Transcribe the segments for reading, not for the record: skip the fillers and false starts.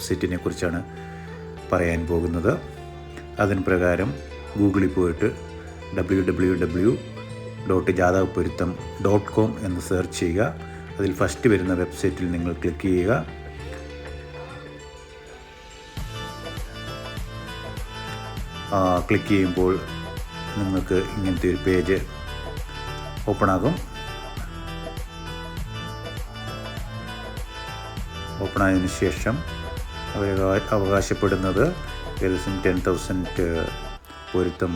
വെബ്സൈറ്റിനെ കുറിച്ചാണ് പറയാൻ പോകുന്നത്. അതിന് പ്രകാരം ഗൂഗിളിൽ പോയിട്ട് www.jatakaporitham.com എന്ന് സെർച്ച് ചെയ്യുക. അതിൽ ഫസ്റ്റ് വരുന്ന വെബ്സൈറ്റിൽ നിങ്ങൾ ക്ലിക്ക് ചെയ്യുക. ക്ലിക്ക് ചെയ്യുമ്പോൾ നിങ്ങൾക്ക് ഇങ്ങനത്തെ ഒരു പേജ് ഓപ്പൺ ആകും. ഓപ്പൺ ആയതിനു ശേഷം അവർ അവകാശപ്പെടുന്നത് ഏകദേശം 10,000 പൊരുത്തം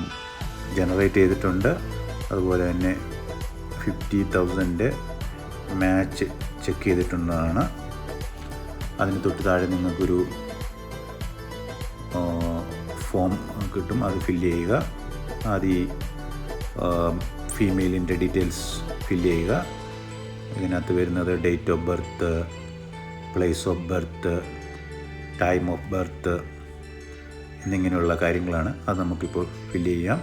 ജനറേറ്റ് ചെയ്തിട്ടുണ്ട്. അതുപോലെ തന്നെ 50,000 മാച്ച് ചെക്ക് ചെയ്തിട്ടുള്ളതാണ്. അതിന് തൊട്ട് താഴെ നിങ്ങൾക്കൊരു ഫോം കിട്ടും, അത് ഫില്ല് ചെയ്യുക. ആദ്യം ഫീമെയിലിൻ്റെ ഡീറ്റെയിൽസ് ഫില്ല് ചെയ്യുക. ഇതിനകത്ത് വരുന്നത് date of birth, place of birth, time of birth എന്നിങ്ങനെയുള്ള കാര്യങ്ങളാണ്. അത് നമുക്കിപ്പോൾ ഫില്ല് ചെയ്യാം.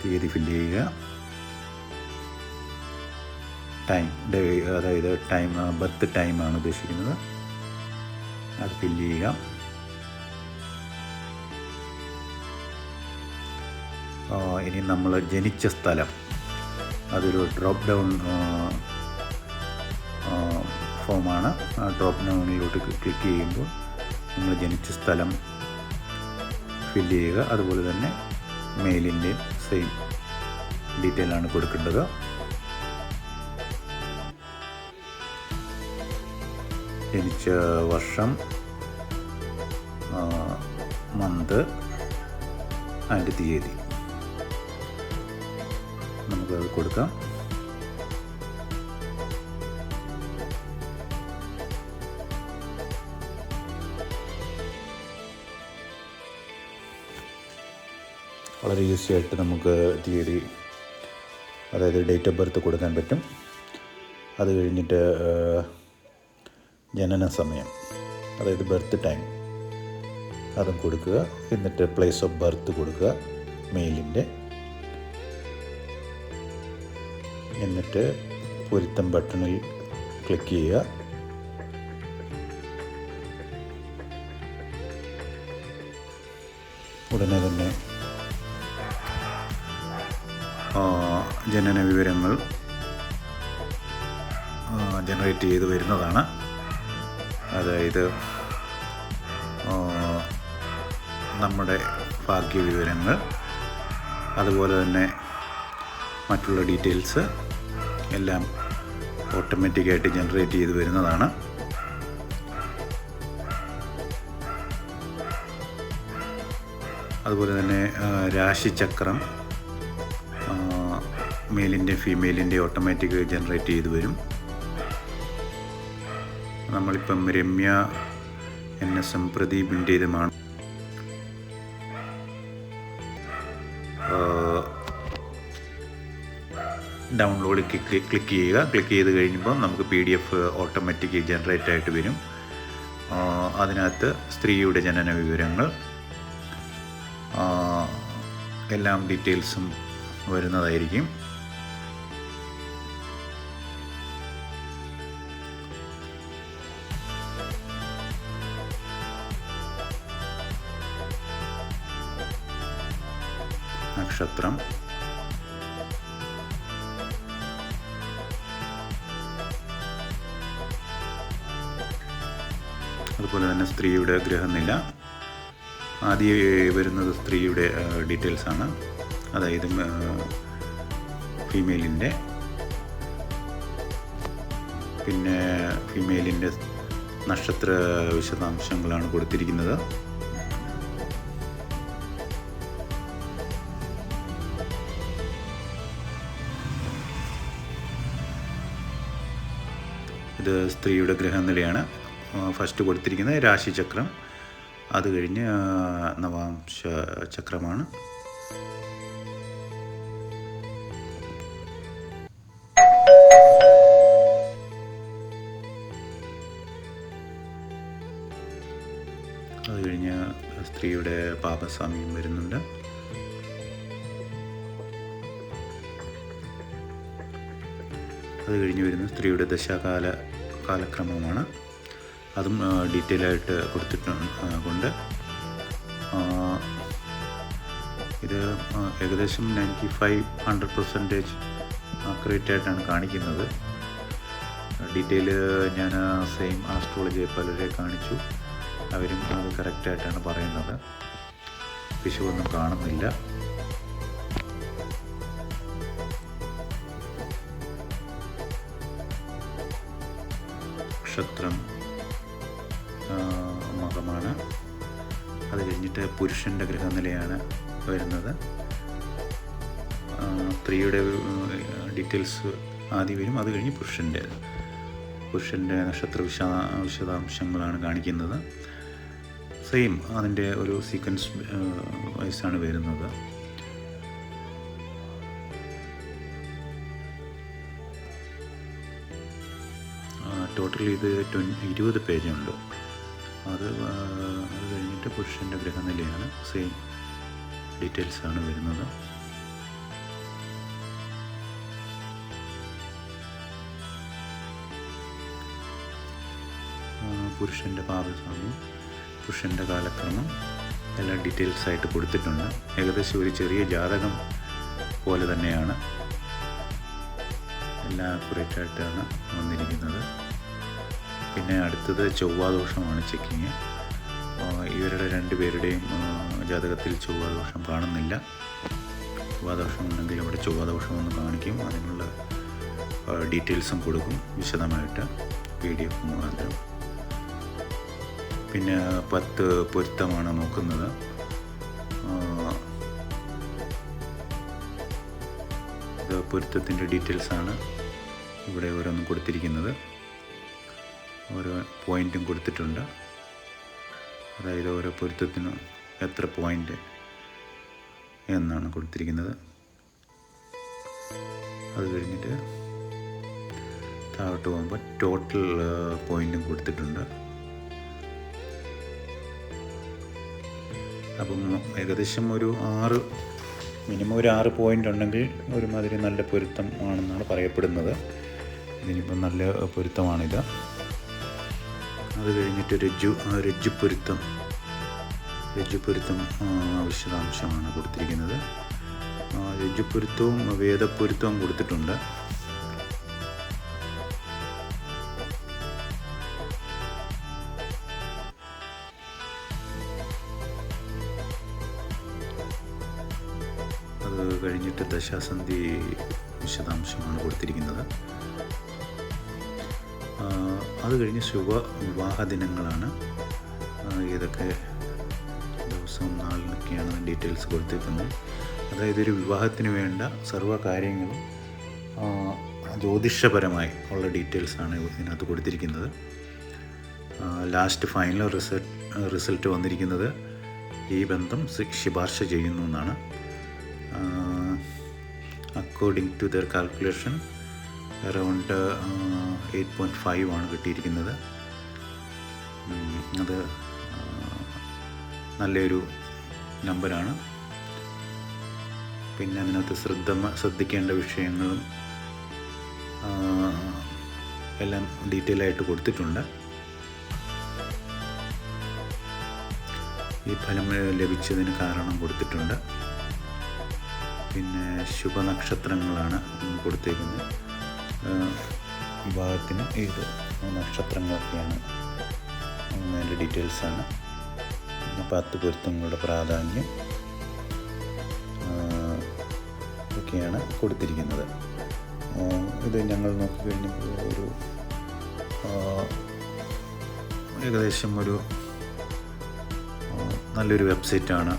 തീയതി ഫില്ല് ചെയ്യുക. ടൈം, അതായത് ടൈം, ബർത്ത് ടൈമാണ് ഉദ്ദേശിക്കുന്നത്, അത് ഫില്ല് ചെയ്യുക. ഇനി നമ്മൾ ജനിച്ച സ്ഥലം, അതൊരു ഡ്രോപ്പ് ഡൗൺ ഫോമാണ്. ആ ഡ്രോപ്പ് ഡൗണിലോട്ട് ക്ലിക്ക് ചെയ്യുമ്പോൾ നിങ്ങൾ ജനിച്ച സ്ഥലം ഫില്ല് ചെയ്യുക. അതുപോലെ തന്നെ മെയിലിൻ്റെ സെയിം ഡീറ്റെയിലാണ് കൊടുക്കേണ്ടത്. ജനിച്ച വർഷം, മന്ത് ആൻഡ് തീയതി നമുക്കത് കൊടുക്കാം. വളരെ ഈസി ആയിട്ട് നമുക്ക് തീയതി, അതായത് ഡേറ്റ് ഓഫ് ബർത്ത് കൊടുക്കാൻ പറ്റും. അത് കഴിഞ്ഞിട്ട് ജനന സമയം, അതായത് ബർത്ത് ടൈം, അതും കൊടുക്കുക. എന്നിട്ട് പ്ലേസ് ഓഫ് ബർത്ത് കൊടുക്കുക മെയിലിൻ്റെ. എന്നിട്ട് പൊരുത്തം ബട്ടണിൽ ക്ലിക്ക് ചെയ്യുക. ഉടനെ തന്നെ ജനന വിവരങ്ങൾ ജനറേറ്റ് ചെയ്ത് വരുന്നതാണ്. അതായത് നമ്മുടെ ഭാഗ്യവിവരങ്ങൾ, അതുപോലെ തന്നെ മറ്റുള്ള ഡീറ്റെയിൽസ് എല്ലാം ഓട്ടോമാറ്റിക്കായിട്ട് ജനറേറ്റ് ചെയ്ത് വരുന്നതാണ്. അതുപോലെ തന്നെ രാശിചക്രം മെയിലിൻ്റെ ഫീമെയിലിൻ്റെ ഓട്ടോമാറ്റിക് ജനറേറ്റ് ചെയ്ത് വരും. നമ്മളിപ്പം രമ്യ NSM പ്രദീപിൻ്റേതുമാണ്. ഡൗൺലോഡ് ക്ലിക്ക് ചെയ്യുക. ക്ലിക്ക് ചെയ്ത് കഴിയുമ്പോൾ നമുക്ക് PDF ഓട്ടോമാറ്റിക് ജനറേറ്റ് ആയിട്ട് വരും. അതിനകത്ത് സ്ത്രീയുടെ ജനന വിവരങ്ങൾ, എല്ലാം ഡീറ്റെയിൽസും വരുന്നതായിരിക്കും. നക്ഷത്രം, അതുപോലെ തന്നെ സ്ത്രീയുടെ ഗ്രഹനില. ആദ്യം വരുന്നത് സ്ത്രീയുടെ ഡീറ്റെയിൽസാണ്, അതായത് ഫീമെയിലിൻ്റെ. പിന്നെ ഫീമെയിലിൻ്റെ നക്ഷത്ര വിശദാംശങ്ങളാണ് കൊടുത്തിരിക്കുന്നത്. ഇത് സ്ത്രീയുടെ ഗ്രഹനിലയാണ്. ഫസ്റ്റ് കൊടുത്തിരിക്കുന്നത് രാശിചക്രം, അത് കഴിഞ്ഞ് നവാംശ ചക്രമാണ്. അത് കഴിഞ്ഞ് സ്ത്രീയുടെ പാപസ്വാമ്യം വരുന്നുണ്ട്. അത് കഴിഞ്ഞ് വരുന്നത് സ്ത്രീയുടെ കാലക്രമമാണ്. അതും ഡീറ്റെയിലായിട്ട് കൊടുത്തിട്ടുണ്ട്. ഇത് ഏകദേശം 95-100% ആക്യുറേറ്റ് ആയിട്ടാണ് കാണിക്കുന്നത്. ഡീറ്റെയിൽ ഞാൻ സെയിം ആസ്ട്രോളജിയെ പലരെ കാണിച്ചു, അവരും അത് കറക്റ്റായിട്ടാണ് പറയുന്നത്. പിശുവൊന്നും കാണുന്നില്ല. നക്ഷത്രം മകമാണ്. അത് കഴിഞ്ഞിട്ട് പുരുഷൻ്റെ ഗ്രഹനിലയാണ് വരുന്നത്. സ്ത്രീയുടെ ഡീറ്റെയിൽസ് ആദ്യം വരും, അത് കഴിഞ്ഞ് പുരുഷൻ്റെ നക്ഷത്ര വിശദാംശങ്ങളാണ് കാണിക്കുന്നത്. സെയിം അതിൻ്റെ ഒരു സീക്വൻസ് വൈസാണ് വരുന്നത്. ടോട്ടൽ ഇത് 20 പേജുണ്ട്. അത് കഴിഞ്ഞിട്ട് പുരുഷൻ്റെ ഗ്രഹനിലയാണ്, സെയിം ഡീറ്റെയിൽസാണ് വരുന്നത്. പുരുഷൻ്റെ പാദസ്വാമി, പുരുഷൻ്റെ കാലക്രമം എല്ലാം ഡീറ്റെയിൽസായിട്ട് കൊടുത്തിട്ടുണ്ട്. ഏകദേശം ഒരു ചെറിയ ജാതകം പോലെ തന്നെയാണ്, എല്ലാം ആക്യുറേറ്റായിട്ടാണ് വന്നിരിക്കുന്നത്. പിന്നെ അടുത്തത് ചൊവ്വാദോഷമാണ് ചെക്കിങ്. ഇവരുടെ 2 പേരുടെയും ജാതകത്തിൽ ചൊവ്വാദോഷം കാണുന്നില്ല. ചൊവ്വാദോഷം ഉണ്ടെങ്കിൽ അവിടെ ചൊവ്വാദോഷമൊന്ന് കാണിക്കും, അതിനുള്ള ഡീറ്റെയിൽസും കൊടുക്കും വിശദമായിട്ട് PDF മുഖാന്തരം. പിന്നെ 10 പൊരുത്തമാണ് നോക്കുന്നത്. ഇത് പൊരുത്തത്തിൻ്റെ ഡീറ്റെയിൽസാണ് ഇവിടെ ഓരോന്നും കൊടുത്തിരിക്കുന്നത്. ഓരോ പോയിൻറ്റും കൊടുത്തിട്ടുണ്ട്. അതായത് ഓരോ പൊരുത്തത്തിനും എത്ര പോയിൻ്റ് എന്നാണ് കൊടുത്തിരിക്കുന്നത്. അത് കഴിഞ്ഞിട്ട് താഴോട്ട് പോകുമ്പോൾ ടോട്ടൽ പോയിൻറ്റും കൊടുത്തിട്ടുണ്ട്. അപ്പം ഏകദേശം ഒരു 6 മിനിമം ഒരു 6 പോയിൻ്റ് ഉണ്ടെങ്കിൽ ഒരുമാതിരി നല്ല പൊരുത്തം ആണെന്നാണ് പറയപ്പെടുന്നത്. ഇതിനിപ്പം നല്ല പൊരുത്തമാണിത്. അത് കഴിഞ്ഞിട്ട് രജ്ജുപൊരുത്തം വിശദാംശമാണ് കൊടുത്തിരിക്കുന്നത്. രജ്ജുപൊരുത്തവും വേദപ്പൊരുത്തവും കൊടുത്തിട്ടുണ്ട്. അത് കഴിഞ്ഞിട്ട് ദശാസന്ധി വിശദാംശമാണ് കൊടുത്തിരിക്കുന്നത്. അത് കഴിഞ്ഞ് ശുഭ വിവാഹ ദിനങ്ങളാണ്. ഏതൊക്കെ ദിവസവും നാളിനൊക്കെയാണ് ഡീറ്റെയിൽസ് കൊടുത്തിരിക്കുന്നത്. അതായത് ഒരു വിവാഹത്തിന് വേണ്ട സർവ്വ കാര്യങ്ങളും ജ്യോതിഷപരമായി ഉള്ള ഡീറ്റെയിൽസാണ് ഇതിനകത്ത് കൊടുത്തിരിക്കുന്നത്. ലാസ്റ്റ് ഫൈനൽ റിസൾട്ട് വന്നിരിക്കുന്നത് ഈ ബന്ധം ശുപാർശ ചെയ്യുന്നു എന്നാണ്. According to their calculation around 8.5 ആണ് കിട്ടിയിരിക്കുന്നത്. അത് നല്ലൊരു നമ്പറാണ്. പിന്നെ അതിനകത്ത് ശ്രദ്ധിക്കേണ്ട വിഷയങ്ങളും എല്ലാം ഡീറ്റെയിലായിട്ട് കൊടുത്തിട്ടുണ്ട്. ഈ ഫലം ലഭിച്ചതിന് കാരണം കൊടുത്തിട്ടുണ്ട്. പിന്നെ ശുഭനക്ഷത്രങ്ങളാണ് കൊടുത്തേക്കുന്നത്. വിവാഹത്തിന് ഏത് നക്ഷത്രങ്ങളൊക്കെയാണ് അതിൻ്റെ ഡീറ്റെയിൽസാണ്. 10 പൊരുത്തങ്ങളുടെ പ്രാധാന്യം ഒക്കെയാണ് കൊടുത്തിരിക്കുന്നത്. ഇത് ഞങ്ങൾ നോക്കിക്കഴിഞ്ഞപ്പോൾ ഒരു ഏകദേശം ഒരു നല്ലൊരു വെബ്സൈറ്റാണ്